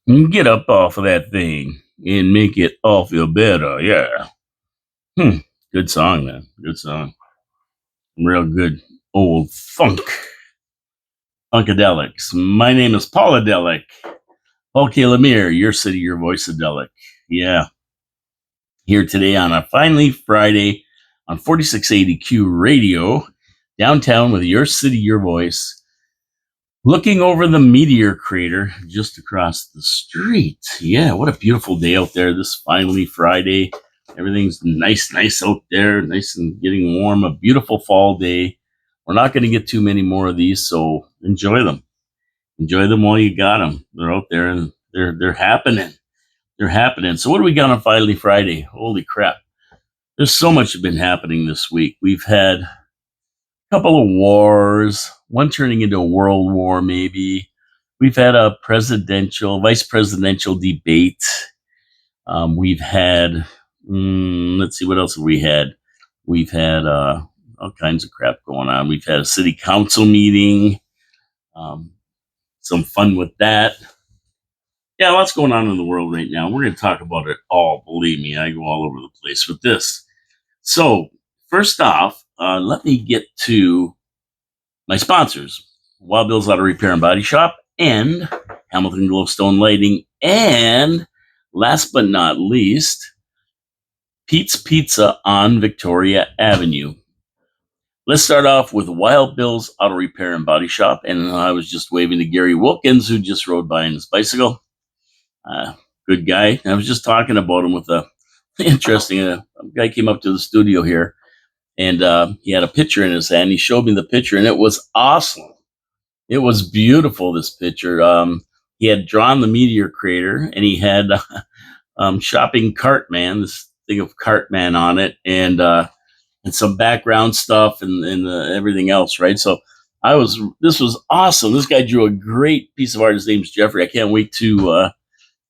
Get up off of that thing and make it all feel better. Yeah. Hmm. Good song, man. Good song. Real good old funkadelics. My name is Pauladelic. Paul K. Lemire, your city, your voice adelic. Yeah. Here today on a finally Friday on 4680Q radio, downtown with your city, your voice. Looking over the meteor crater just across the street. Yeah, what a beautiful day out there this finally Friday. Everything's nice out there, nice and getting warm. A beautiful fall day. We're not going to get too many more of these, so enjoy them. Enjoy them while you got them. They're out there and they're happening. They're happening. So what do we got on finally Friday? Holy crap. There's so much been happening this week. We've had couple of wars, one turning into a world war, maybe. We've had a vice presidential debate. We've had, let's see, what else have we had? We've had all kinds of crap going on. We've had a city council meeting, um, some fun with that. Yeah, lots going on in the world right now. We're going to talk about it all. Believe me, I go all over the place with this. So, first off, let me get to my sponsors, Wild Bill's Auto Repair and Body Shop, and Hamilton Glowstone Lighting, and last but not least, Pete's Pizza on Victoria Avenue. Let's start off with Wild Bill's Auto Repair and Body Shop, and I was just waving to Gary Wilkins, who just rode by on his bicycle. Good guy. I was just talking about him with a interesting guy came up to the studio here, and he had a picture in his hand. He showed me the picture, and it was awesome. It was beautiful, this picture. He had drawn the meteor crater, and he had shopping Cartman, this thing of Cartman on it, and some background stuff and everything else, right? So this was awesome. This guy drew a great piece of art. His name's Jeffrey. I can't wait to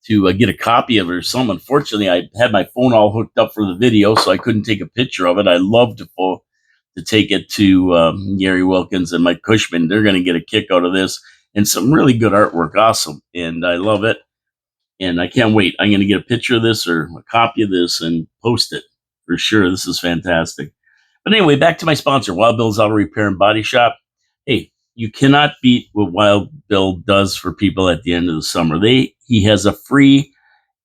get a copy of it or something. Unfortunately, I had my phone all hooked up for the video, so I couldn't take a picture of it. I love to take it to Gary Wilkins and Mike Cushman. They're going to get a kick out of this and some really good artwork. Awesome. And I love it. And I can't wait. I'm going to get a picture of this or a copy of this and post it for sure. This is fantastic. But anyway, back to my sponsor, Wild Bill's Auto Repair and Body Shop. Hey, you cannot beat what Wild Bill does for people at the end of the summer. He has a free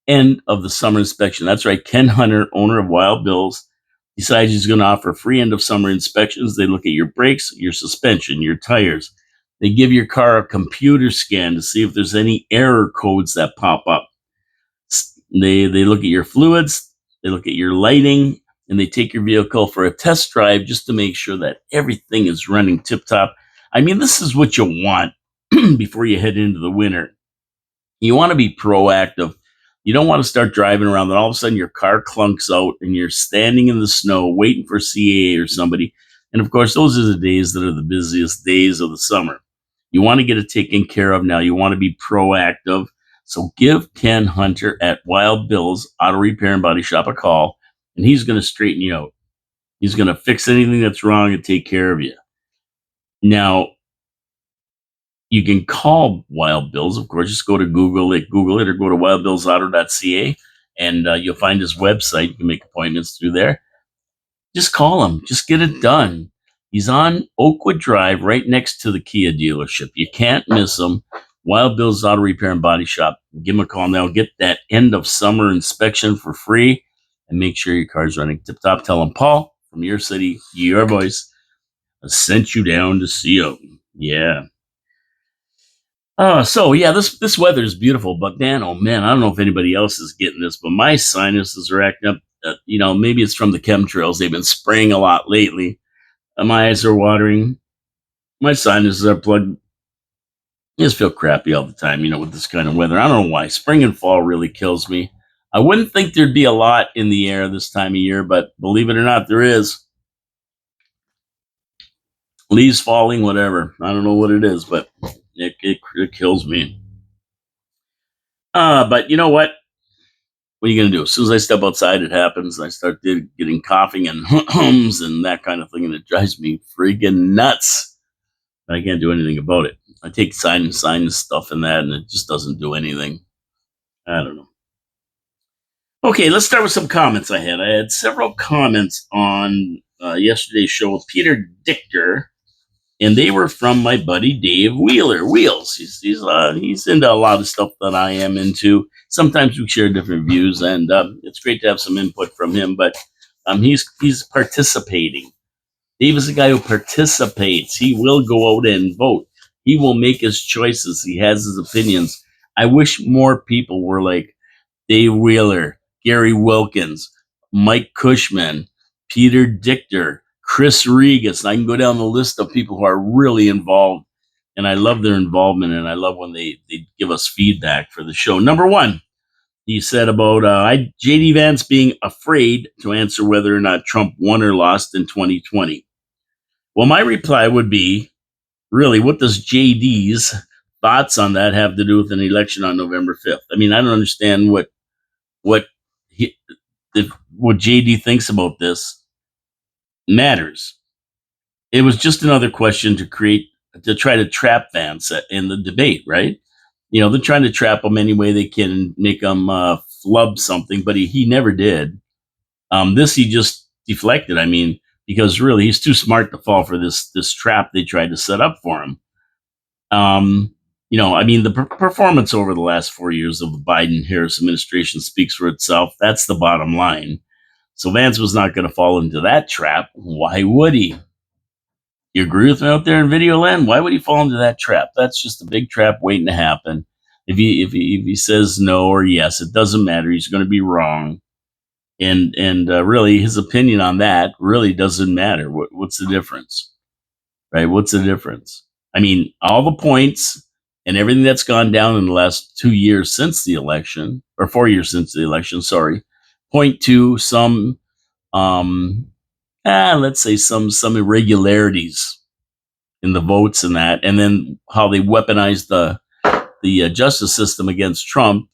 end of the summer inspection. That's right. Ken Hunter, owner of Wild Bill's, decides he's going to offer free end of summer inspections. They look at your brakes, your suspension, your tires. They give your car a computer scan to see if there's any error codes that pop up. They look at your fluids, they look at your lighting, and they take your vehicle for a test drive just to make sure that everything is running tip top. I mean, this is what you want before you head into the winter. You want to be proactive. You don't want to start driving around and all of a sudden your car clunks out and you're standing in the snow waiting for CAA or somebody. And of course, those are the days that are the busiest days of the summer. You want to get it taken care of now. You want to be proactive. So give Ken Hunter at Wild Bill's Auto Repair and Body Shop a call, and he's going to straighten you out. He's going to fix anything that's wrong and take care of you. Now, you can call Wild Bill's, of course. Just go to Google it or go to wildbillsauto.ca, and you'll find his website. You can make appointments through there. Just call him. Just get it done. He's on Oakwood Drive, right next to the Kia dealership. You can't miss him. Wild Bill's Auto Repair and Body Shop. Give him a call now. Get that end of summer inspection for free, and make sure your car's running tip top. Tell him Paul from your city, your voice, sent you down to see him. Yeah. So yeah, this weather is beautiful, but man, oh man, I don't know if anybody else is getting this, but my sinuses are acting up. Maybe it's from the chemtrails. They've been spraying a lot lately. My eyes are watering. My sinuses are plugged. I just feel crappy all the time, with this kind of weather. I don't know why. Spring and fall really kills me. I wouldn't think there'd be a lot in the air this time of year, but believe it or not, there is. Leaves falling, whatever. I don't know what it is, but it kills me. But you know what? What are you going to do? As soon as I step outside, it happens. I start getting coughing and hums and that kind of thing, and it drives me freaking nuts. But I can't do anything about it. I take sinus stuff and that, and it just doesn't do anything. I don't know. Okay, let's start with some comments I had. I had several comments on yesterday's show with Peter Dichter, and they were from my buddy Dave Wheeler. Wheels. He's into a lot of stuff that I am into. Sometimes we share different views, and it's great to have some input from him. But he's participating. Dave is a guy who participates. He will go out and vote. He will make his choices. He has his opinions. I wish more people were like Dave Wheeler, Gary Wilkins, Mike Cushman, Peter Dichter, Chris Regas. And I can go down the list of people who are really involved. And I love their involvement, and I love when they give us feedback for the show. Number one, he said about J.D. Vance being afraid to answer whether or not Trump won or lost in 2020. Well, my reply would be, really, what does JD's thoughts on that have to do with an election on November 5th? I mean, I don't understand what he, what JD thinks about this matters. It was just another question to try to trap Vance in the debate, right? You know, they're trying to trap him any way they can and make him flub something, but he never did. This he just deflected. I mean, because really he's too smart to fall for this trap they tried to set up for him. I mean, the performance over the last 4 years of the Biden-Harris administration speaks for itself. That's the bottom line. So Vance was not going to fall into that trap. Why would he? You agree with me out there in video land? Why would he fall into that trap? That's just a big trap waiting to happen. If he says no or yes, it doesn't matter. He's going to be wrong. And really, his opinion on that really doesn't matter. What's the difference, right? What's the difference? I mean, all the points and everything that's gone down in the last 2 years since the election, or 4 years since the election, sorry, point to some, let's say some irregularities in the votes and that, and then how they weaponized the justice system against Trump.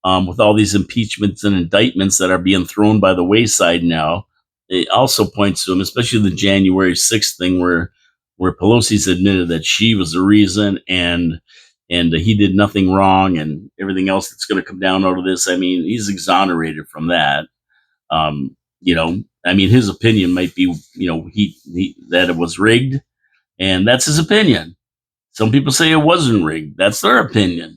With all these impeachments and indictments that are being thrown by the wayside now, it also points to him, especially the January 6th thing where Pelosi's admitted that she was the reason and he did nothing wrong and everything else that's going to come down out of this. I mean, he's exonerated from that. I mean, his opinion might be, he that it was rigged, and that's his opinion. Some people say it wasn't rigged. That's their opinion.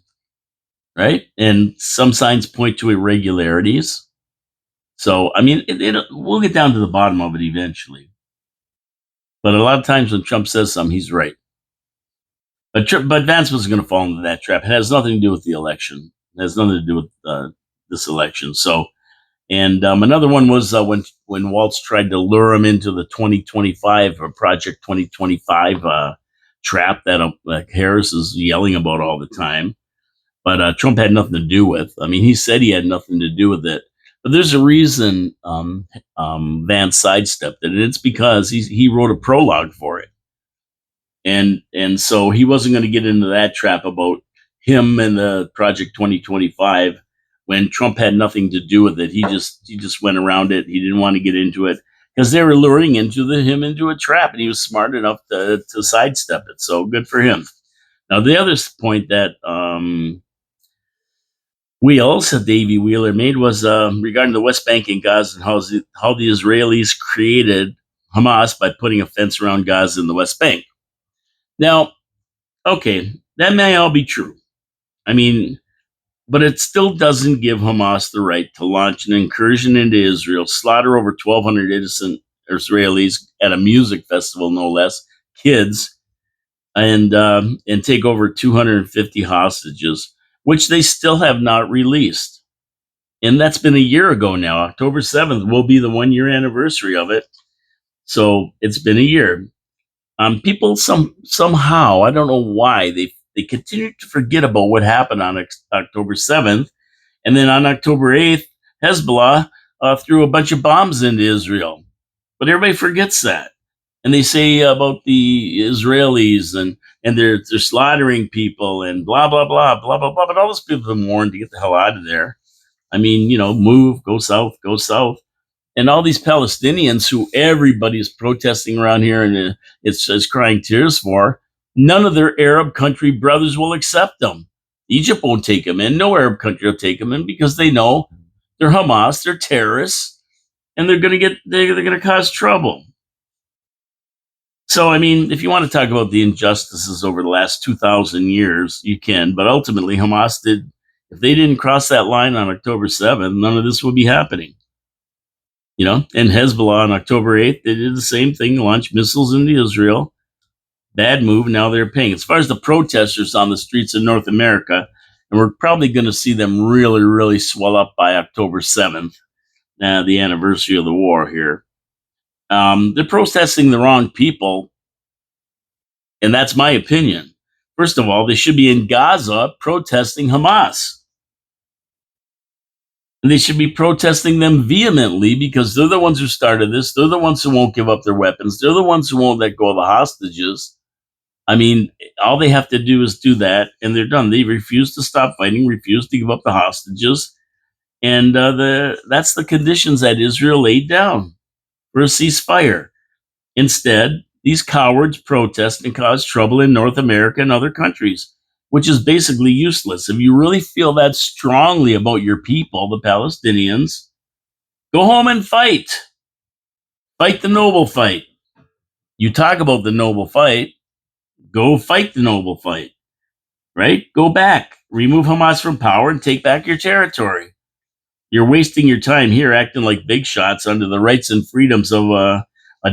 Right? And some signs point to irregularities. So, I mean, we'll get down to the bottom of it eventually. But a lot of times when Trump says something, he's right. But Vance was going to fall into that trap. It has nothing to do with the election. It has nothing to do with this election. So, and another one was when Waltz tried to lure him into the 2025 or Project 2025 trap that Harris is yelling about all the time. But Trump had nothing to do with. I mean, he said he had nothing to do with it. But there's a reason Vance sidestepped it, and it's because he wrote a prologue for it, and so he wasn't going to get into that trap about him and the Project 2025 when Trump had nothing to do with it. He just went around it. He didn't want to get into it because they were luring him into a trap, and he was smart enough to sidestep it. So good for him. Now the other point that Davey Wheeler made was regarding the West Bank and Gaza and how the Israelis created Hamas by putting a fence around Gaza and the West Bank. Now, okay, that may all be true. I mean, but it still doesn't give Hamas the right to launch an incursion into Israel, slaughter over 1,200 innocent Israelis at a music festival, no less, kids, and take over 250 hostages, which they still have not released. And that's been a year ago now. October 7th will be the 1 year anniversary of it. So it's been a year. People somehow, I don't know why, they continue to forget about what happened on October 7th. And then on October 8th, Hezbollah threw a bunch of bombs into Israel. But everybody forgets that. And they say about the Israelis and they're slaughtering people and blah, blah, blah, blah, blah, blah. But all those people have been warned to get the hell out of there. I mean, move, go south, go south. And all these Palestinians who everybody's protesting around here and it's crying tears for, none of their Arab country brothers will accept them. Egypt won't take them in. No Arab country will take them in because they know they're Hamas, they're terrorists, and they're going to cause trouble. So, I mean, if you want to talk about the injustices over the last 2,000 years, you can. But ultimately, Hamas did, if they didn't cross that line on October 7th, none of this would be happening. And Hezbollah on October 8th, they did the same thing, launched missiles into Israel. Bad move. Now they're paying. As far as the protesters on the streets in North America, and we're probably going to see them really, really swell up by October 7th, the anniversary of the war here. They're protesting the wrong people, and that's my opinion. First of all, they should be in Gaza protesting Hamas. And they should be protesting them vehemently because they're the ones who started this. They're the ones who won't give up their weapons. They're the ones who won't let go of the hostages. I mean, all they have to do is do that, and they're done. They refuse to stop fighting, refuse to give up the hostages, and that's the conditions that Israel laid down for a ceasefire. Instead, these cowards protest and cause trouble in North America and other countries, which is basically useless. If you really feel that strongly about your people, the Palestinians, go home and fight. Fight the noble fight. You talk about the noble fight, go fight the noble fight, right? Go back, remove Hamas from power and take back your territory. You're wasting your time here acting like big shots under the rights and freedoms of a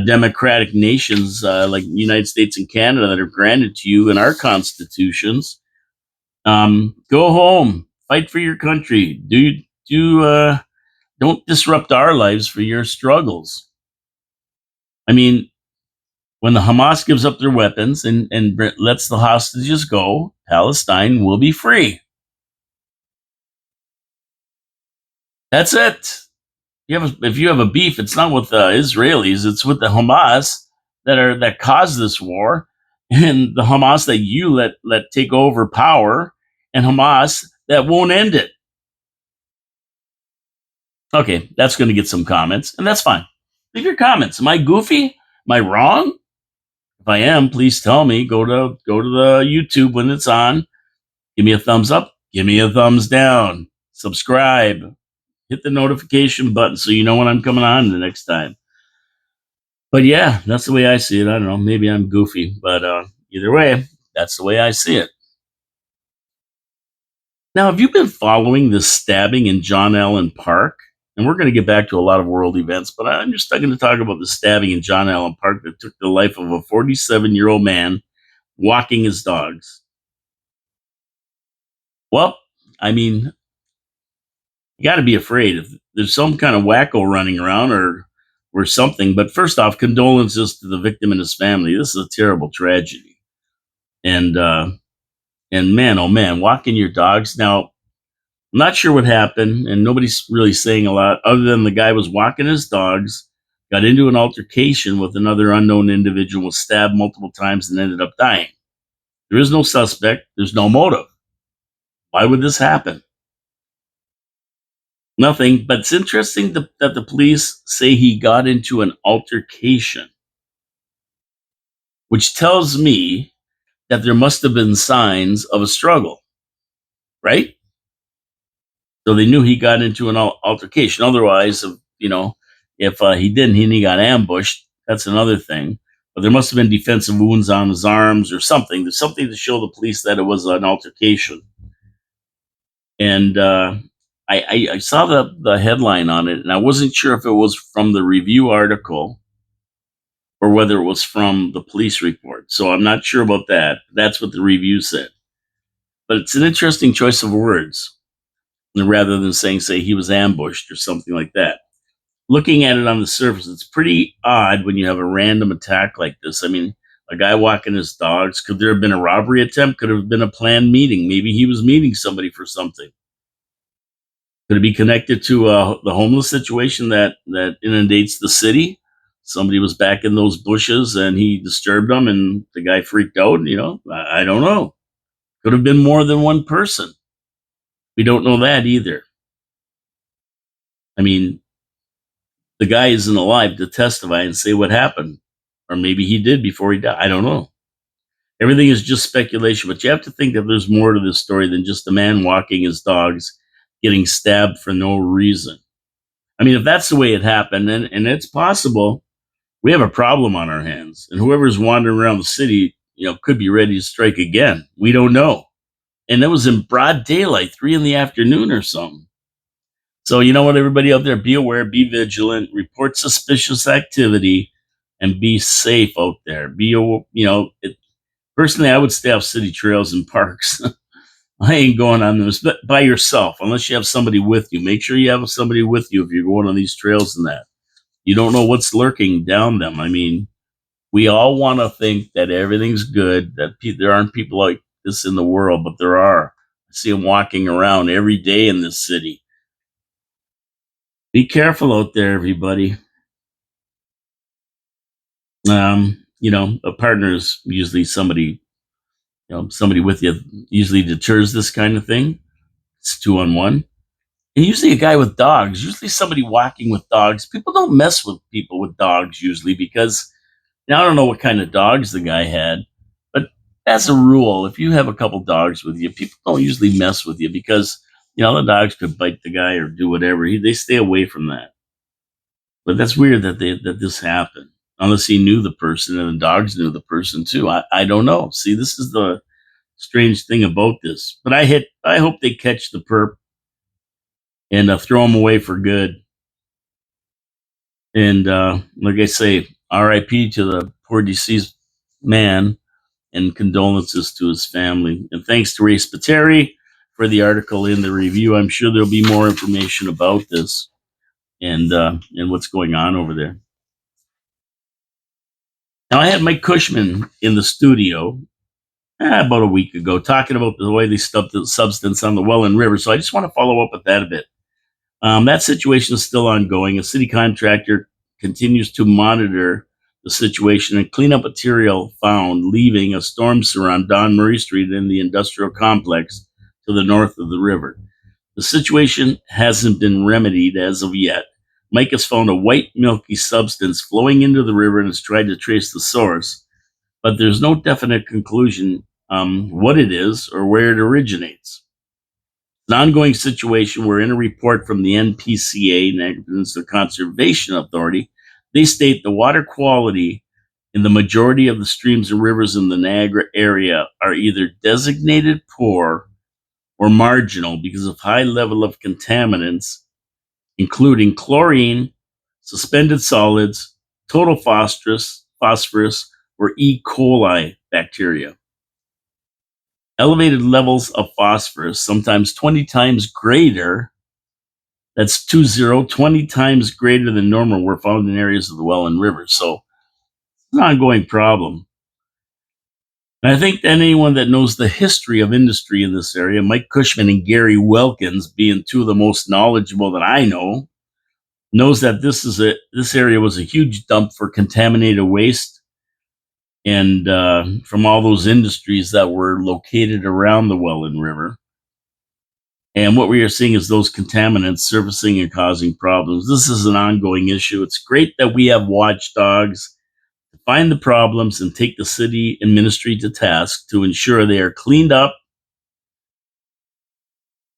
democratic nations like the United States and Canada that are granted to you in our constitutions. Go home, fight for your country. Don't disrupt our lives for your struggles. I mean, when the Hamas gives up their weapons and lets the hostages go, Palestine will be free. That's it. If you have a beef, it's not with the Israelis; it's with the Hamas that caused this war, and the Hamas that you let take over power, and Hamas that won't end it. Okay, that's going to get some comments, and that's fine. Leave your comments. Am I goofy? Am I wrong? If I am, please tell me. Go to the YouTube when it's on. Give me a thumbs up. Give me a thumbs down. Subscribe. Hit the notification button so you know when I'm coming on the next time. But yeah, that's the way I see it. I don't know. Maybe I'm goofy, but either way, that's the way I see it. Now, have you been following this stabbing in John Allen Park? And we're going to get back to a lot of world events, but I'm just going to talk about the stabbing in John Allen Park that took the life of a 47-year-old man walking his dogs. Well, I mean, you got to be afraid if there's some kind of wacko running around or something. But first off, condolences to the victim and his family. This is a terrible tragedy. And man, oh man, walking your dogs. Now, I'm not sure what happened, and nobody's really saying a lot other than the guy was walking his dogs, got into an altercation with another unknown individual, was stabbed multiple times, and ended up dying. There is no suspect. There's no motive. Why would this happen? Nothing. But it's interesting that the police say he got into an altercation, which tells me that there must have been signs of a struggle, right? So they knew he got into an altercation. Otherwise, if he didn't and he got ambushed, that's another thing. But there must have been defensive wounds on his arms or something. There's something to show the police that it was an altercation. And I saw the headline on it, and I wasn't sure if it was from the review article or whether it was from the police report. So I'm not sure about that. That's what the review said. But it's an interesting choice of words rather than say he was ambushed or something like that. Looking at it on the surface, it's pretty odd when you have a random attack like this. I mean, a guy walking his dogs. Could there have been a robbery attempt? Could have been a planned meeting. Maybe he was meeting somebody for something. Could it be connected to the homeless situation that inundates the city? Somebody was back in those bushes and he disturbed them, and the guy freaked out. I don't know. Could have been more than one person. We don't know that either. I mean, the guy isn't alive to testify and say what happened. Or maybe he did before he died. I don't know. Everything is just speculation, but you have to think that there's more to this story than just a man walking his dogs getting stabbed for no reason. I mean, if that's the way it happened, and it's possible, we have a problem on our hands. And whoever's wandering around the city, could be ready to strike again. We don't know. And that was in broad daylight, 3 in the afternoon or something. So you know what, everybody out there, be aware, be vigilant, report suspicious activity, and be safe out there. Personally, I would stay off city trails and parks. I ain't going on those by yourself unless you have somebody with you. Make sure you have somebody with you if you're going on these trails and that. You don't know what's lurking down them. I mean, we all want to think that everything's good, that there aren't people like this in the world, but there are. I see them walking around every day in this city. Be careful out there, everybody. A partner is usually somebody, somebody with you usually deters this kind of thing. It's 2-on-1. And usually a guy with dogs, usually somebody walking with dogs. People don't mess with people with dogs usually because now I don't know what kind of dogs the guy had, but as a rule, if you have a couple dogs with you, people don't usually mess with you because the dogs could bite the guy or do whatever. They stay away from that. But that's weird that this happened, unless he knew the person and the dogs knew the person too. I don't know. See, this is the strange thing about this. But I hope they catch the perp and throw him away for good. And like I say, R.I.P. to the poor deceased man, and condolences to his family. And thanks to Ray Spiteri for the article in the review. I'm sure there'll be more information about this and what's going on over there. Now, I had Mike Cushman in the studio about a week ago talking about the way they stubbed the substance on the Welland River. So I just want to follow up with that a bit. That situation is still ongoing. A city contractor continues to monitor the situation and clean up material found leaving a storm sewer on Don Murray Street in the industrial complex to the north of the river. The situation hasn't been remedied as of yet. Mike has found a white milky substance flowing into the river and has tried to trace the source, but there's no definite conclusion what it is or where it originates. An ongoing situation where in a report from the NPCA, Niagara Conservation Authority, they state the water quality in the majority of the streams and rivers in the Niagara area are either designated poor or marginal because of high level of contaminants, including chlorine, suspended solids, total phosphorus, or E. coli bacteria. Elevated levels of phosphorus, sometimes 20 times greater, that's 20 times greater than normal, were found in areas of the Welland River. So it's an ongoing problem. And I think that anyone that knows the history of industry in this area, Mike Cushman and Gary Wilkins being two of the most knowledgeable that I know, knows that this area was a huge dump for contaminated waste and from all those industries that were located around the Welland River. And what we are seeing is those contaminants surfacing and causing problems. This is an ongoing issue. It's great that we have watchdogs to find the problems and take the city and ministry to task to ensure they are cleaned up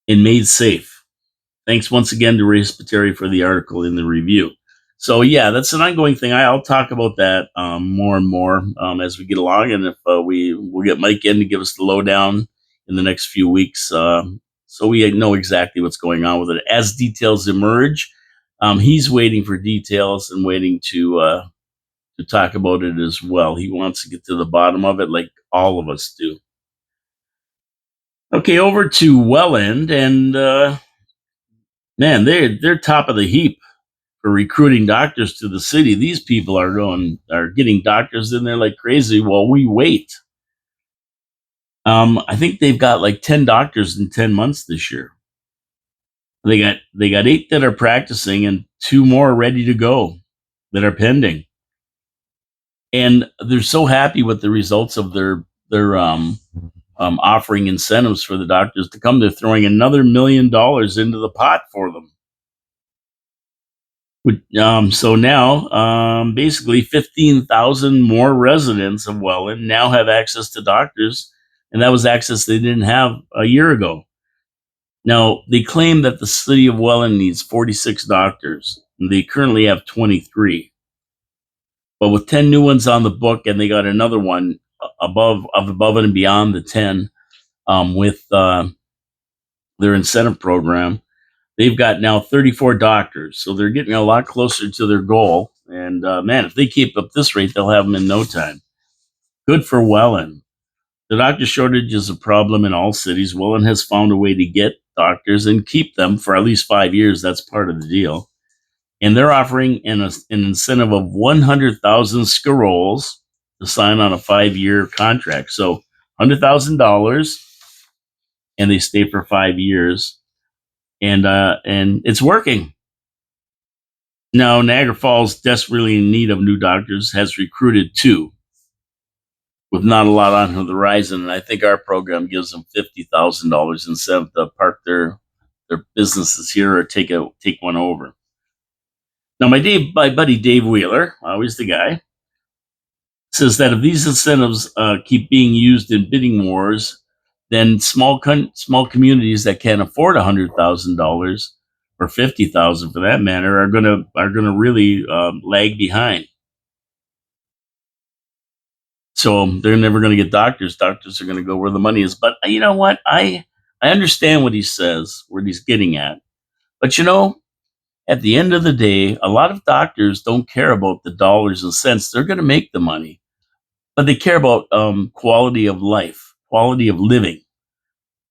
and made safe. Thanks once again to Ray Spiteri for the article in the review. So yeah, that's an ongoing thing. I'll talk about that more and more as we get along, and if we'll get Mike in to give us the lowdown in the next few weeks, so we know exactly what's going on with it as details emerge. He's waiting for details and waiting to talk about it as well. He wants to get to the bottom of it, like all of us do. Okay, over to Welland, and man, they're top of the heap for recruiting doctors to the city. These people are getting doctors in there like crazy while we wait. I think they've got like 10 doctors in 10 months this year. They got 8 that are practicing and 2 more ready to go that are pending. And they're so happy with the results of their offering incentives for the doctors to come. They're throwing another $1 million into the pot for them. So now, basically 15,000 more residents of Welland now have access to doctors, and that was access they didn't have a year ago. Now, they claim that the city of Welland needs 46 doctors, and they currently have 23. But with 10 new ones on the book, and they got another one above and beyond the 10 with their incentive program, they've got now 34 doctors. So they're getting a lot closer to their goal. And man, if they keep up this rate, they'll have them in no time. Good for Welland. The doctor shortage is a problem in all cities. Welland has found a way to get doctors and keep them for at least 5 years. That's part of the deal. And they're offering an incentive of 100,000 scaroles to sign on a 5-year contract. So $100,000, and they stay for 5 years, and it's working. Now, Niagara Falls, desperately in need of new doctors, has recruited two, with not a lot on the horizon. And I think our program gives them $50,000 incentive to park their businesses here or take one over. Now, my buddy Dave Wheeler, always the guy, says that if these incentives keep being used in bidding wars, then small communities that can't afford $100,000 or 50,000 for that matter are gonna really lag behind. So they're never going to get doctors. Doctors are going to go where the money is. But you know what? I understand what he says, where he's getting at. But at the end of the day, a lot of doctors don't care about the dollars and cents. They're going to make the money, but they care about quality of life, quality of living.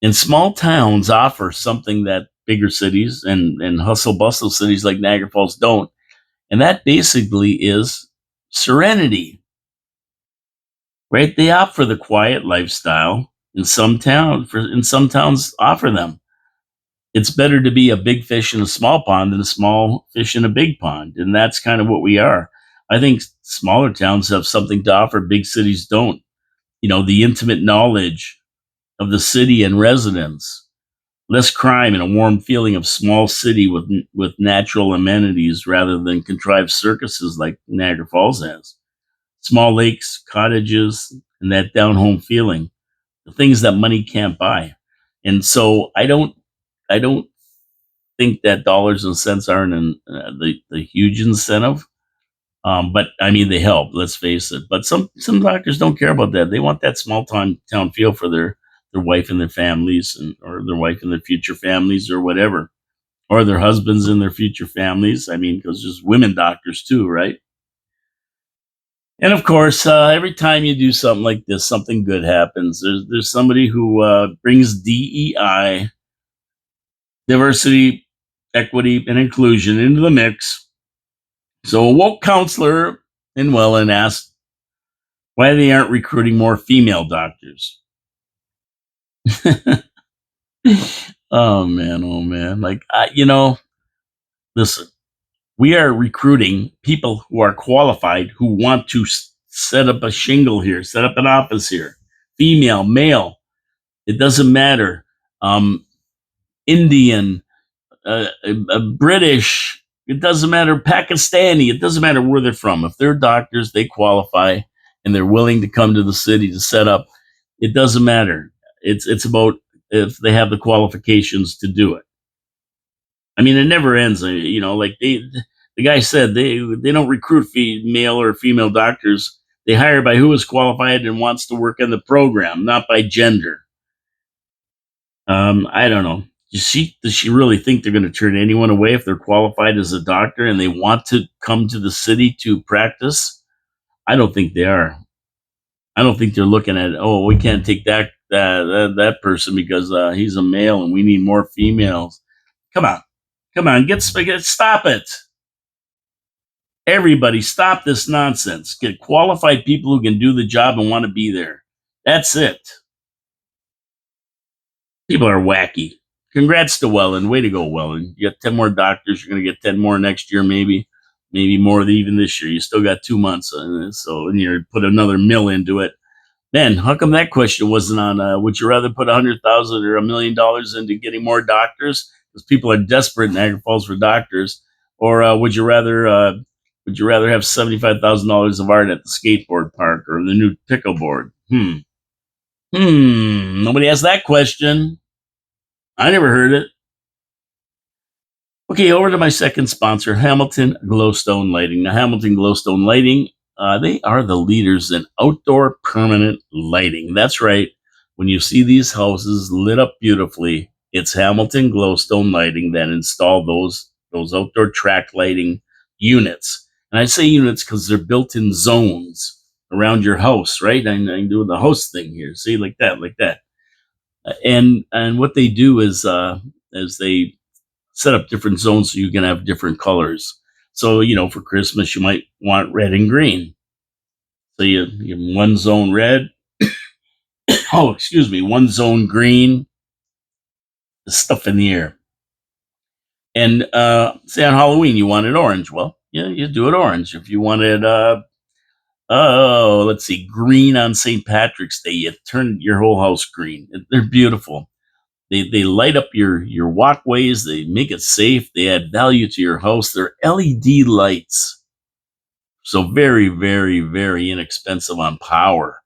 And small towns offer something that bigger cities and hustle bustle cities like Niagara Falls don't. And that basically is serenity, right? They opt for the quiet lifestyle. In some towns offer them. It's better to be a big fish in a small pond than a small fish in a big pond. And that's kind of what we are. I think smaller towns have something to offer big cities don't. The intimate knowledge of the city and residents, less crime and a warm feeling of small city with natural amenities rather than contrived circuses like Niagara Falls has. Small lakes, cottages, and that down home feeling, the things that money can't buy. And so I don't think that dollars and cents aren't the huge incentive. But I mean, they help. Let's face it. But some doctors don't care about that. They want that small town feel for their wife and their families, or their wife and their future families, or whatever, or their husbands and their future families. I mean, because there's women doctors too, right? And of course, every time you do something like this, something good happens. There's somebody who brings DEI, diversity, equity, and inclusion into the mix. So a woke counselor in Welland asked why they aren't recruiting more female doctors. Oh man, oh man! Listen, we are recruiting people who are qualified, who want to set up a shingle here, set up an office here. Female, male, it doesn't matter. Um, Indian, British, it doesn't matter. Pakistani, it doesn't matter where they're from. If they're doctors, they qualify, and they're willing to come to the city to set up. It doesn't matter. It's about if they have the qualifications to do it. I mean, it never ends. Like the guy said, they don't recruit male or female doctors. They hire by who is qualified and wants to work in the program, not by gender. I don't know. Does she really think they're going to turn anyone away if they're qualified as a doctor and they want to come to the city to practice? I don't think they are. I don't think they're looking at, oh, we can't take that person because he's a male and we need more females. Come on, come on, stop it! Everybody, stop this nonsense. Get qualified people who can do the job and want to be there. That's it. People are wacky. Congrats to Welland. Way to go, Welland. You got 10 more doctors. You're going to get 10 more next year, maybe more than even this year. You still got 2 months. And you put another mill into it. Man, how come that question wasn't on? Would you rather put 100,000 or $1 million into getting more doctors? Because people are desperate in Niagara Falls for doctors. Or would you rather have $75,000 of art at the skateboard park or the new pickleboard? Nobody asked that question. I never heard it. Okay, over to my second sponsor, Hamilton Glowstone Lighting. Now, Hamilton Glowstone Lighting, they are the leaders in outdoor permanent lighting. That's right. When you see these houses lit up beautifully, it's Hamilton Glowstone Lighting that install those outdoor track lighting units. And I say units because they're built in zones around your house, right? I'm doing the house thing here. See, like that, like that. And what they do is they set up different zones so you can have different colors. So, for Christmas, you might want red and green. So you have one zone red. Oh, excuse me, one zone green, the stuff in the air. And say on Halloween, you wanted orange. Well, yeah, you do it orange. If you wanted, let's see, green on St. Patrick's Day, you turn your whole house green. They're beautiful. They light up your walkways. They make it safe. They add value to your house. They're LED lights. So very, very, very inexpensive on power.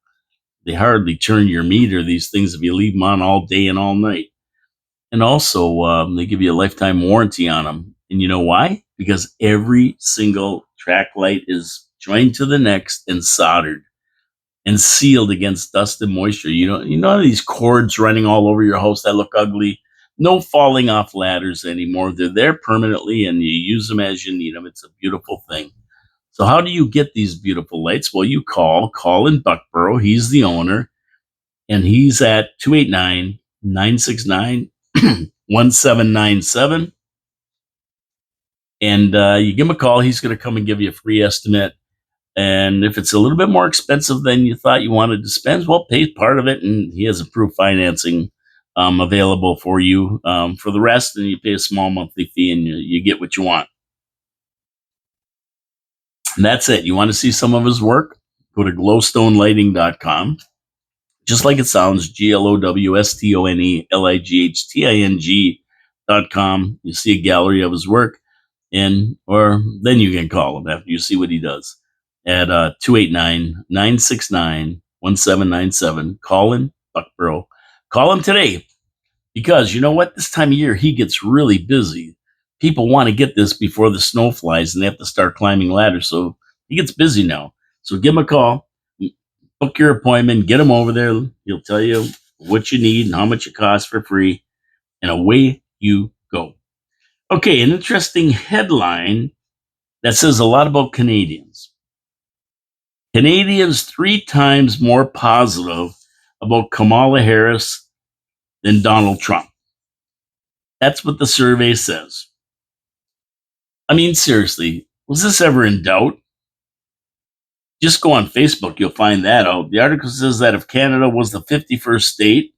They hardly turn your meter, these things, if you leave them on all day and all night. And also, they give you a lifetime warranty on them. And you know why? Because every single track light is joined to the next and soldered and sealed against dust and moisture. You know these cords running all over your house that look ugly? No falling off ladders anymore. They're there permanently and you use them as you need them. It's a beautiful thing. So how do you get these beautiful lights? Well, you call in Buckboro. He's the owner, and he's at 289-969-1797. And you give him a call. He's going to come and give you a free estimate. And if it's a little bit more expensive than you thought you wanted to spend, well, pay part of it, and he has approved financing available for you for the rest, and you pay a small monthly fee, and you get what you want. And that's it. You want to see some of his work? Go to glowstonelighting.com. Just like it sounds, glowstonelighting.com. You see a gallery of his work, or then you can call him after you see what he does at 289-969-1797. Call him, Buckboro. Call him today because you know what? This time of year, he gets really busy. People want to get this before the snow flies and they have to start climbing ladders. So he gets busy now. So give him a call, book your appointment, get him over there. He'll tell you what you need and how much it costs for free. And away you go. Okay, an interesting headline that says a lot about Canadians. Canadians 3 times more positive about Kamala Harris than Donald Trump. That's what the survey says. I mean, seriously, was this ever in doubt? Just go on Facebook, you'll find that out. The article says that if Canada was the 51st state,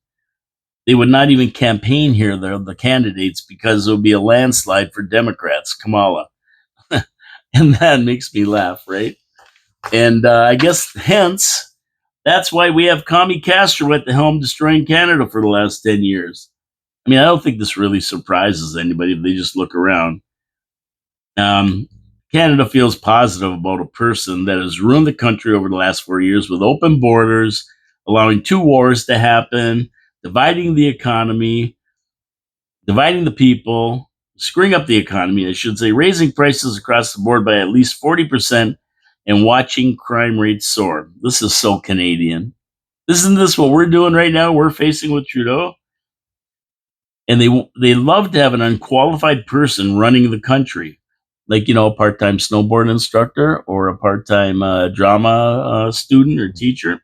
they would not even campaign here, the candidates, because it would be a landslide for Democrats, Kamala. And that makes me laugh, right? And I guess hence, that's why we have Commie Castro at the helm destroying Canada for the last 10 years. I mean, I don't think this really surprises anybody if they just look around. Canada feels positive about a person that has ruined the country over the last 4 years with open borders, allowing 2 wars to happen, dividing the economy, dividing the people, screwing up the economy, I should say, raising prices across the board by at least 40%, and watching crime rates soar. This is so Canadian. Isn't this what we're doing right now? We're facing with Trudeau. And they love to have an unqualified person running the country, like a part-time snowboard instructor or a part-time drama student or teacher.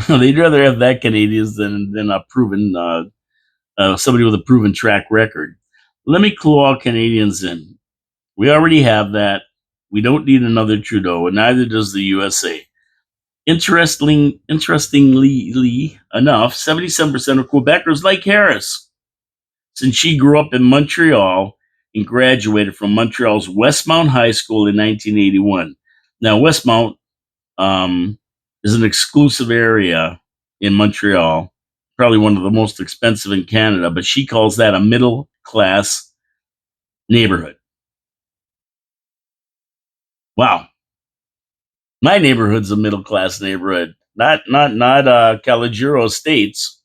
They'd rather have that Canadians than a proven somebody with a proven track record. Let me clue all Canadians in. We already have that. We don't need another Trudeau, and neither does the USA. Interestingly enough, 77% of Quebecers like Harris, since she grew up in Montreal and graduated from Montreal's Westmount High School in 1981. Now, Westmount is an exclusive area in Montreal, probably one of the most expensive in Canada, but she calls that a middle class neighborhood. Wow, my neighborhood's a middle class neighborhood. Not Calogero Estates.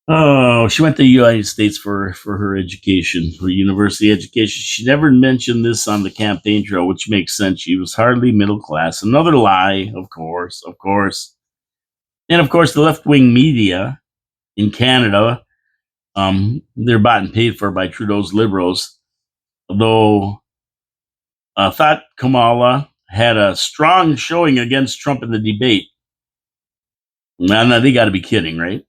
Oh, she went to the United States for her education, for university education. She never mentioned this on the campaign trail, which makes sense. She was hardly middle class. Another lie, of course, of course. And of course, the left wing media in Canada, they're bought and paid for by Trudeau's liberals. Though thought Kamala had a strong showing against Trump in the debate. Now they got to be kidding, right?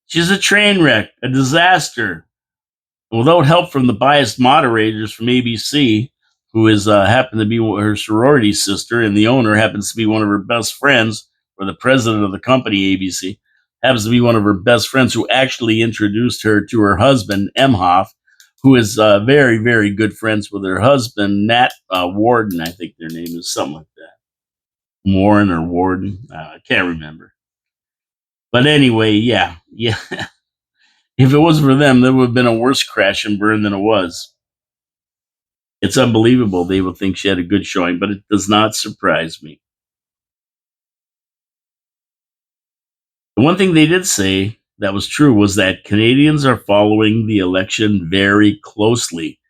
She's a train wreck, a disaster. Without help from the biased moderators from ABC, who is happened to be her sorority sister, and the owner happens to be one of her best friends, or the president of the company ABC happens to be one of her best friends, who actually introduced her to her husband Emhoff, who is very very good friends with her husband Nat Warden. I think their name is something like that, Warren or Warden. I can't remember. But anyway, yeah. If it wasn't for them, there would have been a worse crash and burn than it was. It's unbelievable they would think she had a good showing, but it does not surprise me. The one thing they did say that was true was that Canadians are following the election very closely.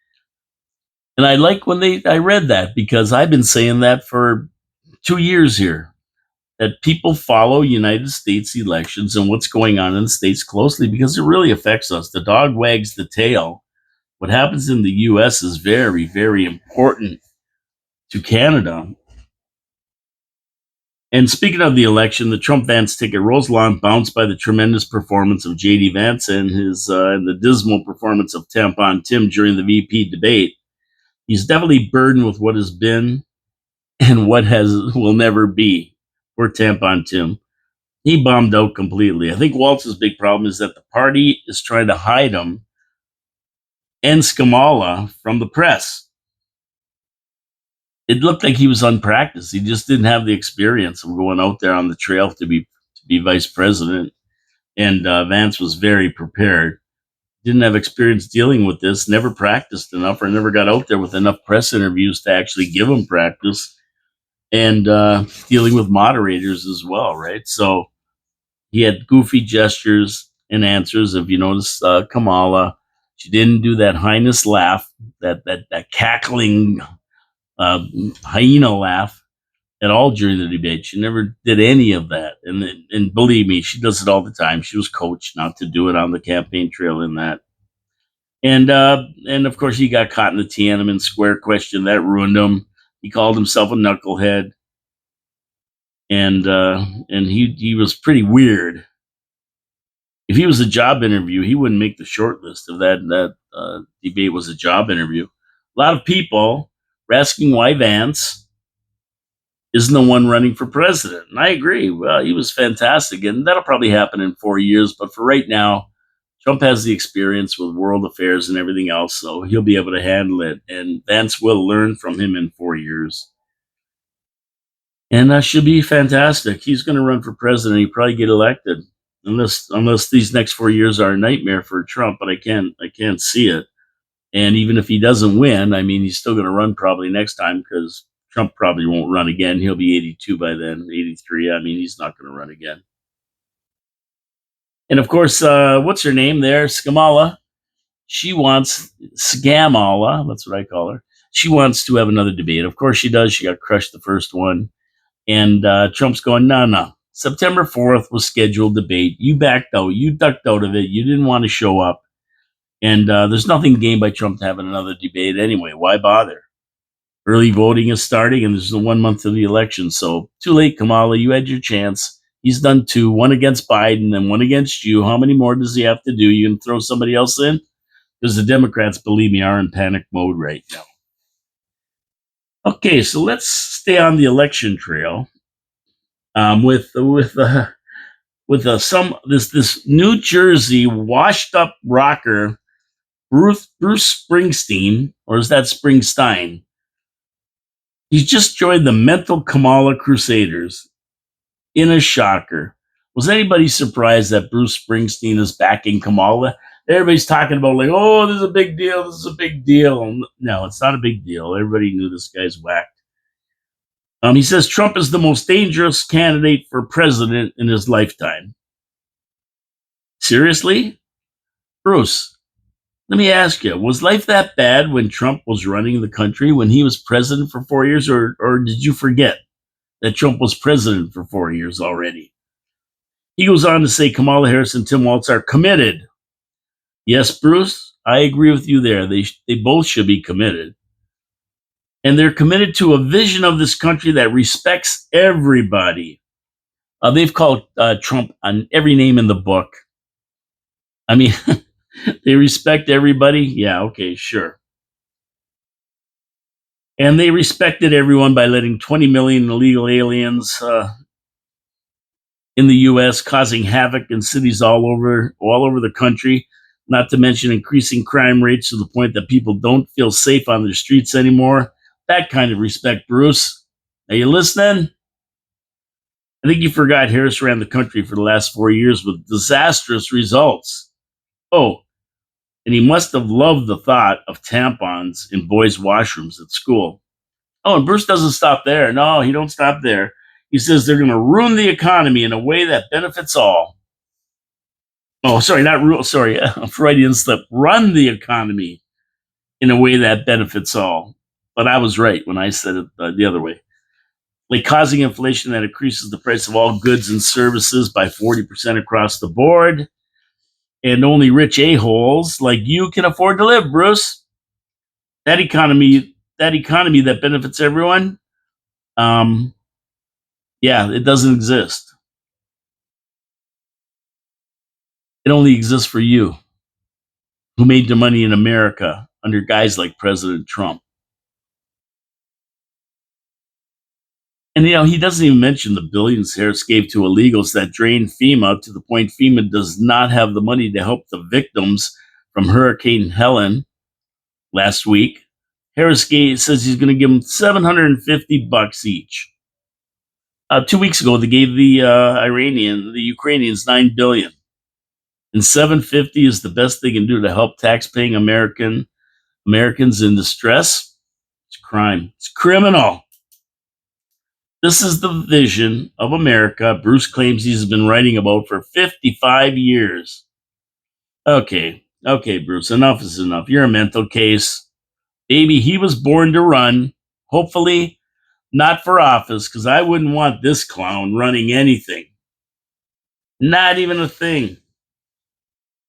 And I like when I read that, because I've been saying that for 2 years here, that people follow United States elections and what's going on in the States closely, because it really affects us. The dog wags the tail. What happens in the US is very, very important to Canada. And speaking of the election, the Trump Vance ticket rolls along, bounced by the tremendous performance of J.D. Vance and the dismal performance of Tampon Tim during the VP debate. He's definitely burdened with what has been and what will never be. Poor Tampon Tim. He bombed out completely. I think Waltz's big problem is that the party is trying to hide him and Kamala from the press. It looked like he was unpracticed. He just didn't have the experience of going out there on the trail to be vice president. And Vance was very prepared. Didn't have experience dealing with this. Never practiced enough, or never got out there with enough press interviews to actually give him practice. And dealing with moderators as well, right? So he had goofy gestures and answers. If you notice, Kamala, she didn't do that highness laugh, that cackling uh, hyena laugh at all during the debate. She never did any of that. And believe me, she does it all the time. She was coached not to do it on the campaign trail in that. And of course he got caught in the Tiananmen Square question. That ruined him. He called himself a knucklehead. And he was pretty weird. If he was a job interview, he wouldn't make the short list if that debate was a job interview. A lot of people were asking why Vance isn't the one running for president. And I agree. Well, he was fantastic, and that'll probably happen in 4 years. But for right now, Trump has the experience with world affairs and everything else, so he'll be able to handle it. And Vance will learn from him in 4 years. And that should be fantastic. He's going to run for president. He'll probably get elected, unless these next 4 years are a nightmare for Trump. But I can't see it. And even if he doesn't win, I mean, he's still going to run probably next time, because Trump probably won't run again. He'll be 82 by then, 83. I mean, he's not going to run again. And of course, what's her name there? Skamala. She wants Sgamala. That's what I call her. She wants to have another debate. Of course, she does. She got crushed the first one. And Trump's going, no. September 4th was scheduled debate. You backed out. You ducked out of it. You didn't want to show up. And there's nothing gained by Trump to having another debate anyway. Why bother? Early voting is starting, and there's 1 month to the election. So too late, Kamala. You had your chance. He's done two, one against Biden and one against you. How many more does he have to do? You can throw somebody else in? Because the Democrats, believe me, are in panic mode right now. Okay, so let's stay on the election trail with this New Jersey washed up rocker Bruce Springsteen, or is that Springsteen? He's just joined the Mental Kamala Crusaders in a shocker. Was anybody surprised that Bruce Springsteen is backing Kamala? Everybody's talking about like, oh, this is a big deal. This is a big deal. No, it's not a big deal. Everybody knew this guy's whacked. He says Trump is the most dangerous candidate for president in his lifetime. Seriously? Bruce, let me ask you, was life that bad when Trump was running the country, when he was president for 4 years, or did you forget that Trump was president for 4 years already? He goes on to say Kamala Harris and Tim Walz are committed. Yes, Bruce, I agree with you there. They both should be committed. And they're committed to a vision of this country that respects everybody. They've called Trump on every name in the book. I mean, they respect everybody. Yeah, okay, sure. And they respected everyone by letting 20 million illegal aliens in the U.S., causing havoc in cities all over the country. Not to mention increasing crime rates to the point that people don't feel safe on their streets anymore. That kind of respect, Bruce. Are you listening? I think you forgot Harris ran the country for the last 4 years with disastrous results. Oh, and he must have loved the thought of tampons in boys' washrooms at school. Oh, and Bruce doesn't stop there. No, he don't stop there. He says they're going to ruin the economy in a way that benefits all. Oh, sorry, not rule. Sorry, Freudian slip. Run the economy in a way that benefits all. But I was right when I said it the other way. Like causing inflation that increases the price of all goods and services by 40% across the board. And only rich a-holes like you can afford to live, Bruce. That economy that benefits everyone, yeah, it doesn't exist. It only exists for you, who made your money in America under guys like President Trump. And he doesn't even mention the billions Harris gave to illegals that drained FEMA to the point FEMA does not have the money to help the victims from Hurricane Helen last week. Harris says he's going to give them $750 each. 2 weeks ago, they gave the Ukrainians $9 billion, and $750 is the best they can do to help tax-paying Americans in distress. It's crime. It's criminal. This is the vision of America Bruce claims he's been writing about for 55 years. Okay, Bruce, enough is enough. You're a mental case. Baby, he was born to run. Hopefully, not for office, because I wouldn't want this clown running anything. Not even a thing.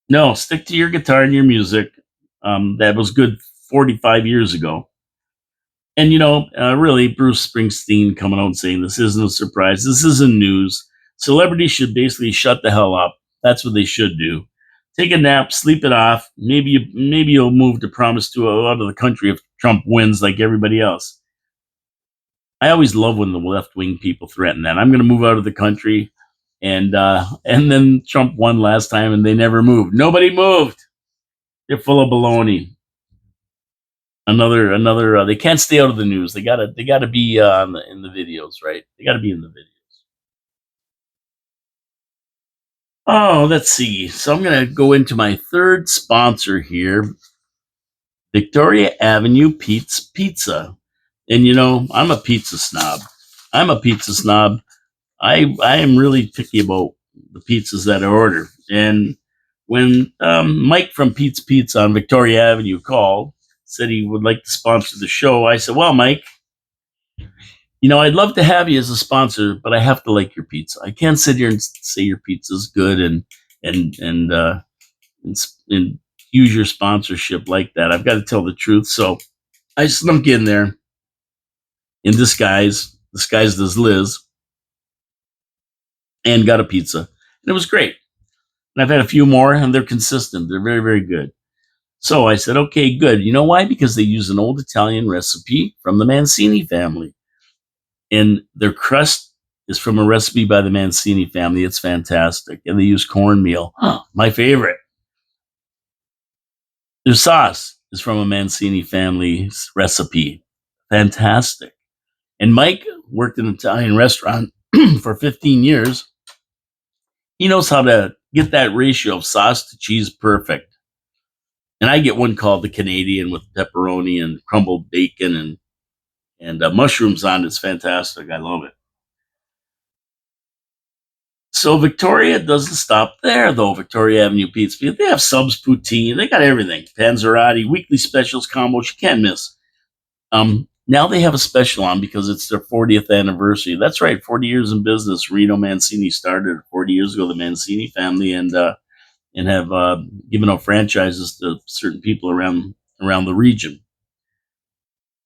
No, stick to your guitar and your music. That was good 45 years ago. And, really, Bruce Springsteen coming out and saying this isn't a surprise. This isn't news. Celebrities should basically shut the hell up. That's what they should do. Take a nap, sleep it off. Maybe you'll move to promise to out of the country if Trump wins like everybody else. I always love when the left-wing people threaten that. I'm going to move out of the country. And then Trump won last time and they never moved. Nobody moved. They're full of baloney. Another they can't stay out of the news. They gotta be in the videos, right? They gotta be in the videos. Oh, let's see. So I'm gonna go into my third sponsor here, Victoria Avenue Pete's Pizza. And I'm a pizza snob. I am really picky about the pizzas that I order. And when Mike from Pete's Pizza on Victoria Avenue called, said he would like to sponsor the show, I said, well, Mike, I'd love to have you as a sponsor, but I have to like your pizza. I can't sit here and say your pizza's good and use your sponsorship like that. I've got to tell the truth. So I snuck in there in disguised as Liz, and got a pizza. And it was great. And I've had a few more, and they're consistent. They're very, very good. So I said, okay, good. You know why? Because they use an old Italian recipe from the Mancini family. And their crust is from a recipe by the Mancini family. It's fantastic. And they use cornmeal. My favorite. Their sauce is from a Mancini family's recipe. Fantastic. And Mike worked in an Italian restaurant for 15 years. He knows how to get that ratio of sauce to cheese perfect. And I get one called the Canadian with pepperoni and crumbled bacon and mushrooms on it. It's fantastic. I love it. So Victoria doesn't stop there, though. Victoria Avenue Pizza. They have subs, poutine. They got everything. Panzerotti, weekly specials, combos you can't miss. Now they have a special on because it's their 40th anniversary. That's right, 40 years in business. Reno Mancini started 40 years ago. The Mancini family and have given out franchises to certain people around the region.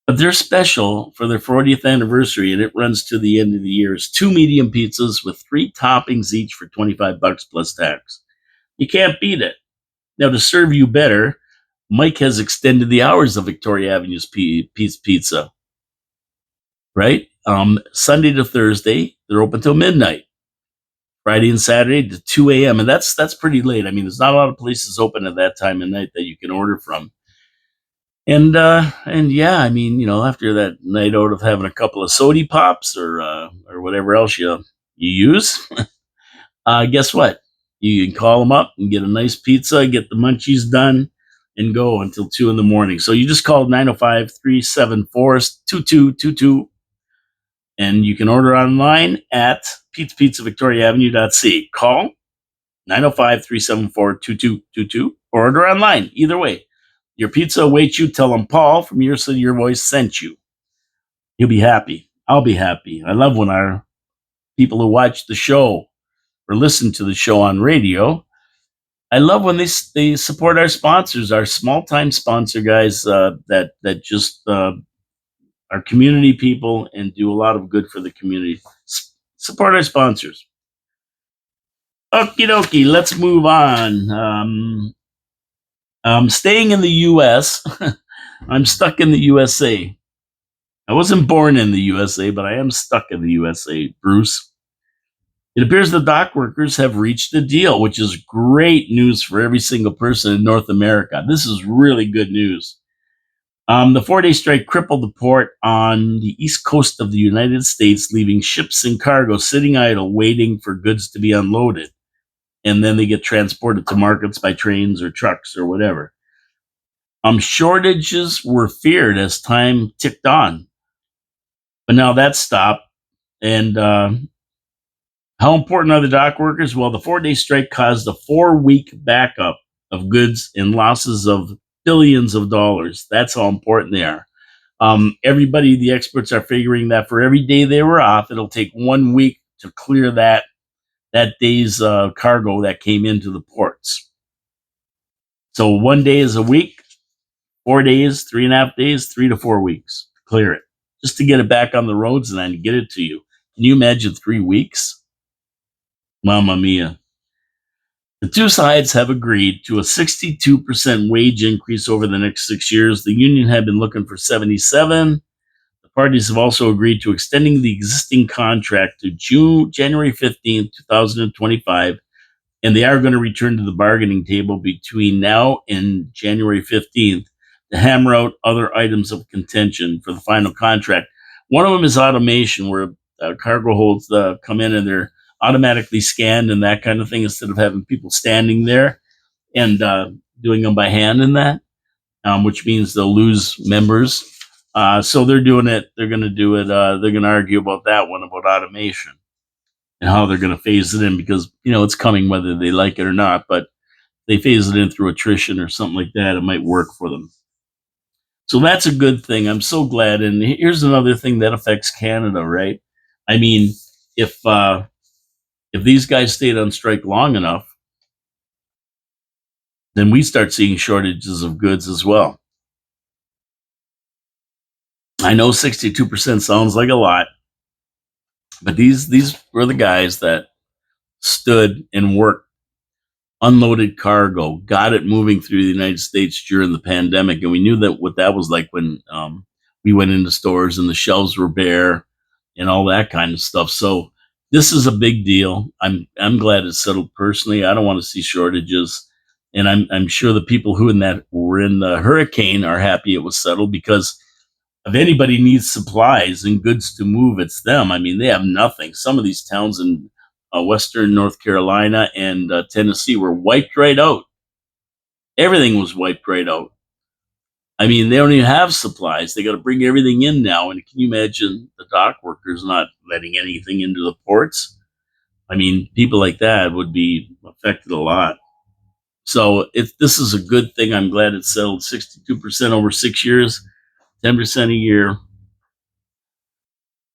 But they're special for their 40th anniversary, and it runs to the end of the year. It's two medium pizzas with three toppings each for $25 plus tax. You can't beat it. Now, to serve you better, Mike has extended the hours of Victoria Avenue's Pizza, right? Sunday to Thursday, they're open till midnight. Friday and Saturday to 2 a.m. And that's pretty late. I mean, there's not a lot of places open at that time of night that you can order from. And yeah, I mean, after that night out of having a couple of sody pops or whatever else you use, guess what? You can call them up and get a nice pizza, get the munchies done, and go until 2 in the morning. So you just call 905-374-2222, and you can order online at pizzavictoriaavenue.ca. Call 905-374-2222 or order online. Either way, your pizza awaits you. Tell them Paul from Your City, Your Voice sent you. You'll be happy. I'll be happy. I love when our people who watch the show or listen to the show on radio, I love when they support our sponsors, our small time sponsor guys that just are community people and do a lot of good for the community. Support our sponsors. Okie dokie, let's move on. Staying in the U.S., I'm stuck in the USA. I wasn't born in the USA, but I am stuck in the USA, Bruce. It appears the dock workers have reached a deal, which is great news for every single person in North America. This is really good news. The 4-day strike crippled the port on the east coast of the United States, leaving ships and cargo sitting idle, waiting for goods to be unloaded. And then they get transported to markets by trains or trucks or whatever. Shortages were feared as time ticked on, but now that's stopped. And how important are the dock workers? Well, the 4-day strike caused a 4-week backup of goods and losses of billions of dollars. That's how important they are. Everybody, the experts are figuring that for every day they were off, it'll take 1 week to clear that day's cargo that came into the ports. So 1 day is a week, 4 days, 3.5 days, 3 to 4 weeks to clear it, just to get it back on the roads and then get it to you. Can you imagine 3 weeks? Mamma mia. The two sides have agreed to a 62% wage increase over the next 6 years. The union had been looking for 77. The parties have also agreed to extending the existing contract to January 15th, 2025, and they are going to return to the bargaining table between now and January 15th to hammer out other items of contention for the final contract. One of them is automation, where cargo holds come in and they're automatically scanned and that kind of thing, instead of having people standing there and doing them by hand and that, which means they'll lose members. So they're doing it. They're going to do it. They're going to argue about that one, about automation and how they're going to phase it in, because it's coming whether they like it or not. But they phase it in through attrition or something like that, it might work for them. So that's a good thing. I'm so glad. And here's another thing that affects Canada, right? I mean, if these guys stayed on strike long enough, then we start seeing shortages of goods as well. I know 62% sounds like a lot, but these were the guys that stood and worked, unloaded cargo, got it moving through the United States during the pandemic. And we knew that what that was like when we went into stores and the shelves were bare and all that kind of stuff. So this is a big deal. I'm glad it's settled personally. I don't want to see shortages. And I'm sure the people who were in the hurricane are happy it was settled, because if anybody needs supplies and goods to move, it's them. I mean, they have nothing. Some of these towns in Western North Carolina and Tennessee were wiped right out. Everything was wiped right out. I mean, they don't even have supplies. They got to bring everything in now. And can you imagine the dock workers not letting anything into the ports? I mean, people like that would be affected a lot. So this is a good thing. I'm glad it settled 62% over 6 years, 10% a year.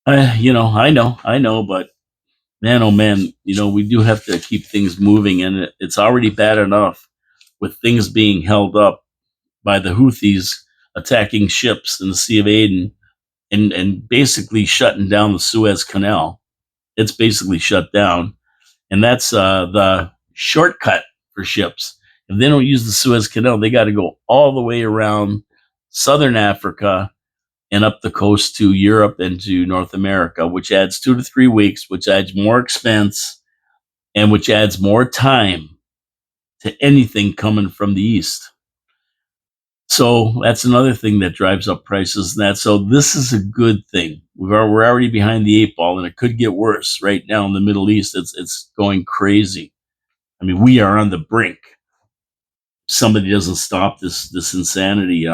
I know, but man, oh man, we do have to keep things moving, and it's already bad enough with things being held up by the Houthis attacking ships in the Sea of Aden and basically shutting down the Suez Canal. It's basically shut down, and that's the shortcut for ships. If they don't use the Suez Canal, they got to go all the way around southern Africa and up the coast to Europe and to North America, which adds 2 to 3 weeks, which adds more expense and which adds more time to anything coming from the east. So that's another thing that drives up prices. And that so this is a good thing. We're already behind the 8 ball, and it could get worse. Right now in the Middle East, it's going crazy. I mean, we are on the brink. Somebody doesn't stop this insanity.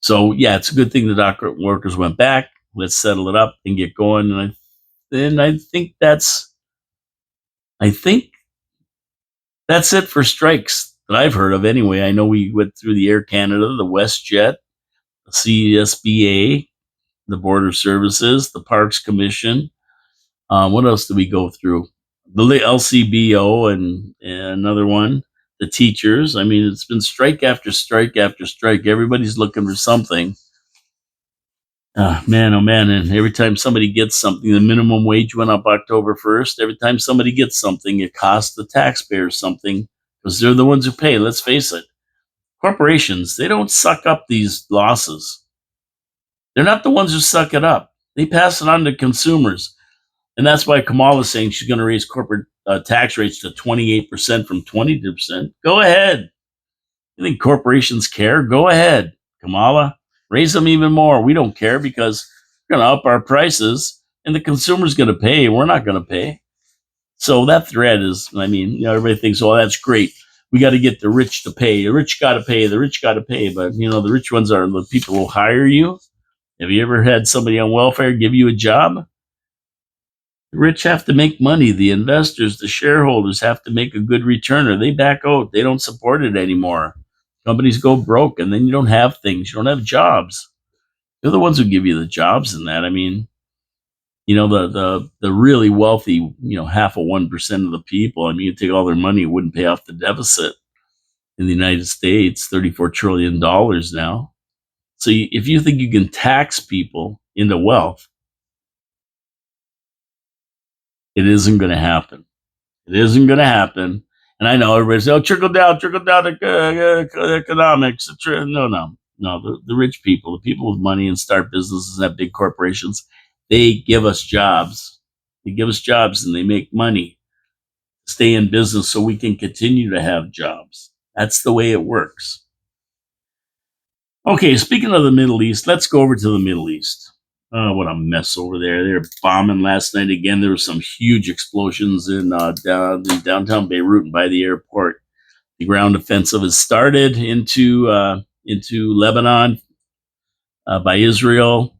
So yeah, it's a good thing the dock workers went back. Let's settle it up and get going. And I think I think that's it for strikes that I've heard of. Anyway, I know we went through the Air Canada, the WestJet, the CSBA, the Border Services, the Parks Commission. What else did we go through? The LCBO and another one. The teachers. I mean, it's been strike after strike after strike. Everybody's looking for something. Man, oh man. And every time somebody gets something, the minimum wage went up October 1st. Every time somebody gets something, it costs the taxpayers something because they're the ones who pay. Let's face it. Corporations, they don't suck up these losses. They're not the ones who suck it up. They pass it on to consumers. And that's why Kamala is saying she's going to raise corporate tax rates to 28% from 20%. Go ahead. You think corporations care? Go ahead, Kamala. Raise them even more. We don't care because we're going to up our prices and the consumer's going to pay. We're not going to pay. So that threat is, I mean, everybody thinks, oh, that's great. We got to get the rich to pay. The rich got to pay. The rich got to pay. But, the rich ones are the people who hire you. Have you ever had somebody on welfare give you a job? The rich have to make money. The investors, the shareholders have to make a good return or they back out. They don't support it anymore. Companies go broke and then you don't have things. You don't have jobs. They're the ones who give you the jobs in that. I mean, the really wealthy, half of 1% of the people, I mean, you take all their money, it wouldn't pay off the deficit in the United States, $34 trillion now. So if you think you can tax people into wealth, it isn't going to happen. It isn't going to happen. And I know everybody says, oh, trickle down economics. No. The rich people, the people with money and start businesses and have big corporations, they give us jobs. They give us jobs and they make money, stay in business so we can continue to have jobs. That's the way it works. Okay, speaking of the Middle East, let's go over to the Middle East. Oh, what a mess over there. They were bombing last night again. There were some huge explosions in downtown Beirut and by the airport. The ground offensive has started into Lebanon by Israel.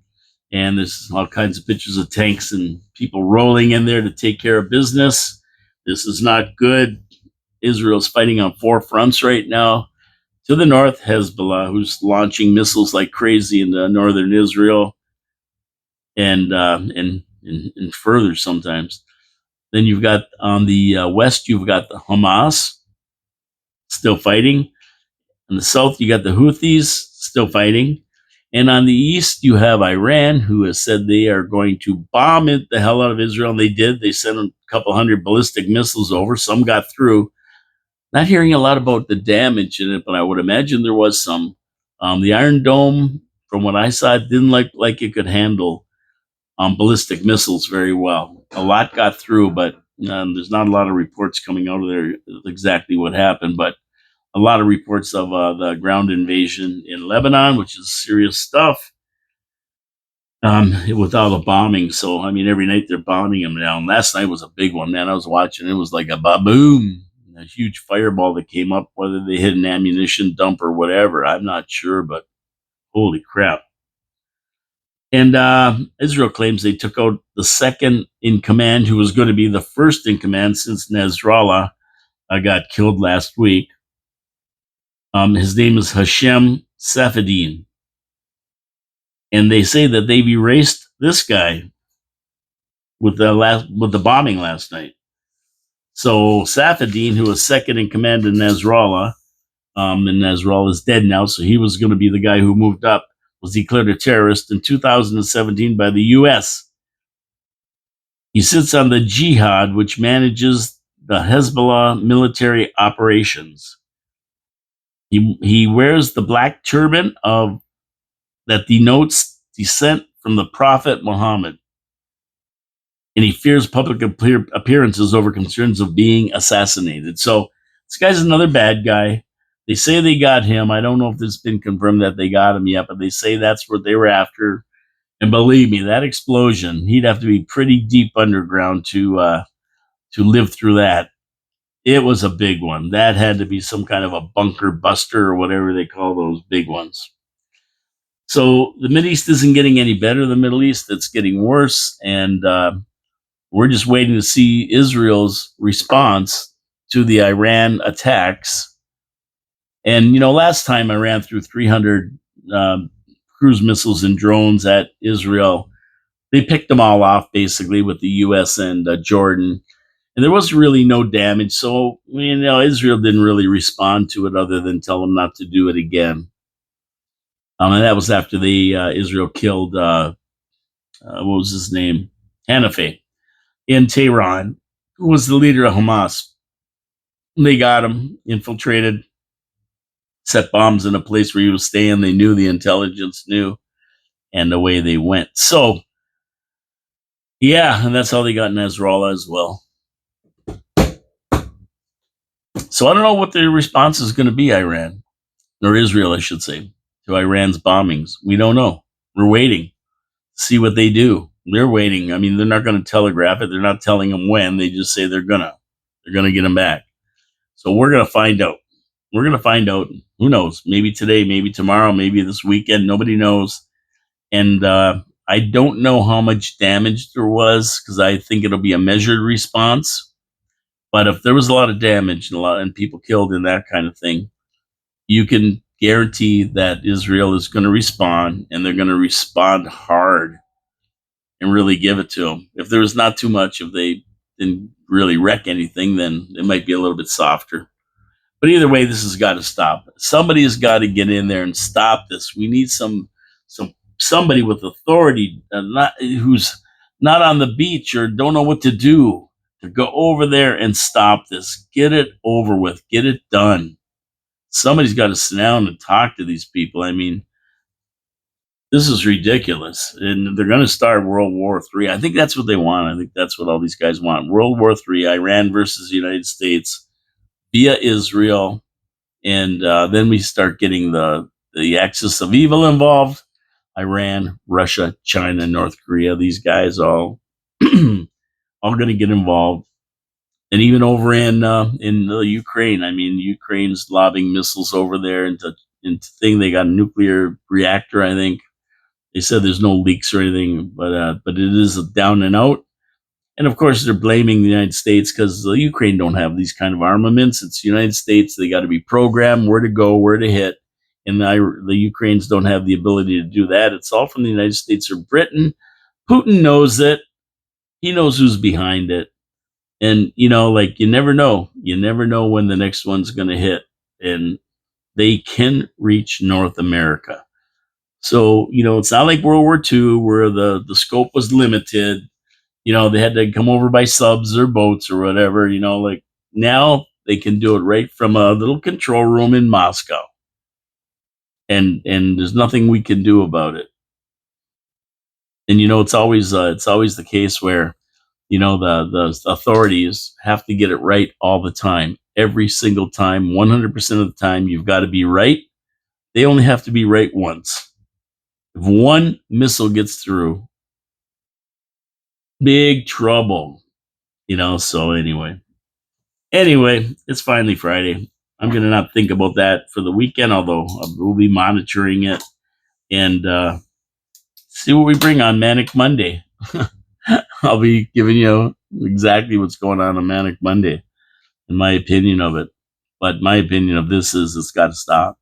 And there's all kinds of pictures of tanks and people rolling in there to take care of business. This is not good. Israel's fighting on 4 fronts right now. To the north, Hezbollah, who's launching missiles like crazy into northern Israel and further sometimes. Then you've got on the west, you've got the Hamas still fighting. On the south, you got the Houthis still fighting. And on the east, you have Iran, who has said they are going to bomb it the hell out of Israel. And they did. They sent a couple hundred ballistic missiles over. Some got through. Not hearing a lot about the damage in it, but I would imagine there was some. The Iron Dome, from what I saw, it didn't like it could handle ballistic missiles very well. A lot got through, but there's not a lot of reports coming out of there exactly what happened. But a lot of reports of the ground invasion in Lebanon, which is serious stuff, with all the bombing. So, I mean, every night they're bombing them down. Last night was a big one, man. I was watching. It was like a baboom. a huge fireball that came up, whether they hit an ammunition dump or whatever. I'm not sure, but holy crap. And Israel claims they took out the second in command, who was going to be the first in command since Nasrallah got killed last week. His name is Hashem Safadine. And they say that they've erased this guy with the bombing last night. So Safadine, who was second in command in Nasrallah, and Nasrallah is dead now, so he was going to be the guy who moved up, was declared a terrorist in 2017 by the U.S. He sits on the Jihad, which manages the Hezbollah military operations. He wears the black turban that denotes descent from the Prophet Muhammad, and he fears public appearances over concerns of being assassinated. So this guy's another bad guy. They say they got him. I don't know if it's been confirmed that they got him yet, but they say that's what they were after. And believe me, that explosion, he'd have to be pretty deep underground to live through that. It was a big one. That had to be some kind of a bunker buster or whatever they call those big ones. So the Middle East isn't getting any better. The Middle East, it's getting worse. And we're just waiting to see Israel's response to the Iran attacks. And, last time Iran threw 300 cruise missiles and drones at Israel. They picked them all off, basically, with the U.S. and Jordan. And there was really no damage. So, Israel didn't really respond to it other than tell them not to do it again. And that was after Israel killed, what was his name? Hanafi in Tehran, who was the leader of Hamas. They got him, infiltrated, set bombs in a place where he was staying. They knew, the intelligence knew, and away they went. So, yeah, and that's how they got Nasrallah as well. So I don't know what the response is going to be, Iran, or Israel, I should say, to Iran's bombings. We don't know. We're waiting to see what they do. They're waiting. I mean, they're not going to telegraph it. They're not telling them when. They just say they're going to get them back. So we're going to find out. We're going to find out. Who knows? Maybe today, maybe tomorrow, maybe this weekend. Nobody knows. And I don't know how much damage there was, because I think it'll be a measured response. But if there was a lot of damage and people killed in that kind of thing, you can guarantee that Israel is going to respond, and they're going to respond hard and really give it to them. If there was not too much, if they didn't really wreck anything, then it might be a little bit softer. But either way, this has got to stop. Somebody has got to get in there and stop this. We need somebody with authority, who's not on the beach or don't know what to do, to go over there and stop this. Get it over with. Get it done. Somebody's got to sit down and talk to these people. I mean, this is ridiculous. And they're going to start World War III. I think that's what they want. I think that's what all these guys want. World War III, Iran versus the United States via Israel. And then we start getting the axis of evil involved. Iran, Russia, China, North Korea, these guys all going to get involved. And even over in Ukraine, I mean, Ukraine's lobbing missiles over there into thing. They got a nuclear reactor, I think. They said there's no leaks or anything, but it is down and out. And of course, they're blaming the United States because the Ukraine don't have these kind of armaments. It's the United States. They got to be programmed where to go, where to hit. And the Ukrainians don't have the ability to do that. It's all from the United States or Britain. Putin knows it. He knows who's behind it. And, you never know. You never know when the next one's going to hit. And they can reach North America. So, it's not like World War II where the scope was limited. They had to come over by subs or boats or whatever. Now they can do it right from a little control room in Moscow. And there's nothing we can do about it. And, it's always the case where, the authorities have to get it right all the time. Every single time, 100% of the time, you've got to be right. They only have to be right once. If one missile gets through, big trouble, so anyway. Anyway, it's finally Friday. I'm going to not think about that for the weekend, although we'll be monitoring it and see what we bring on Manic Monday. I'll be giving you exactly what's going on Manic Monday and my opinion of it. But my opinion of this is it's got to stop.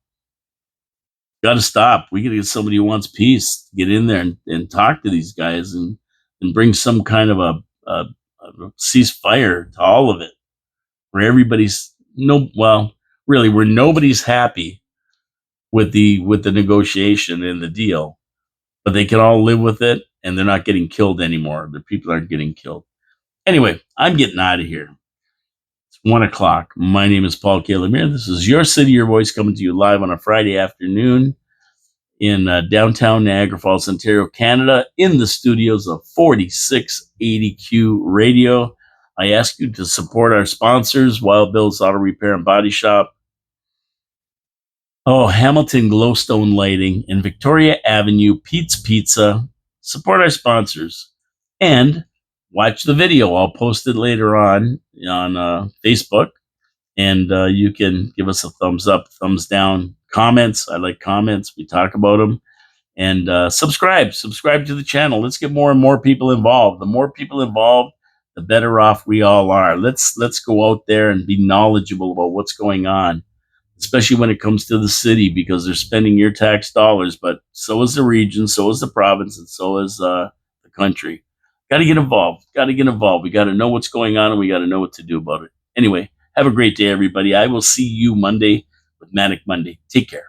Got to stop. We got to get somebody who wants peace, get in there and talk to these guys and bring some kind of a ceasefire to all of it, where everybody's no well, really, where nobody's happy with the negotiation and the deal, but they can all live with it and they're not getting killed anymore. The people aren't getting killed. Anyway, I'm getting out of here. It's 1 o'clock. My name is Paul K. Lemire. This is Your City, Your Voice coming to you live on a Friday afternoon in downtown Niagara Falls, Ontario, Canada, in the studios of 4680Q Radio. I ask you to support our sponsors, Wild Bill's Auto Repair and Body Shop, Hamilton Glowstone Lighting, and Victoria Avenue Pete's Pizza. Support our sponsors and watch the video. I'll post it later on Facebook, and you can give us a thumbs up, thumbs down, comments. I like comments. We talk about them. And subscribe to the channel. Let's get more and more people involved. The more people involved, the better off we all are. Let's go out there and be knowledgeable about what's going on, especially when it comes to the city, because they're spending your tax dollars, but so is the region, so is the province, and so is the country. Got to get involved. Got to get involved. We got to know what's going on, and we got to know what to do about it. Anyway, have a great day, everybody. I will see you Monday with Manic Monday. Take care.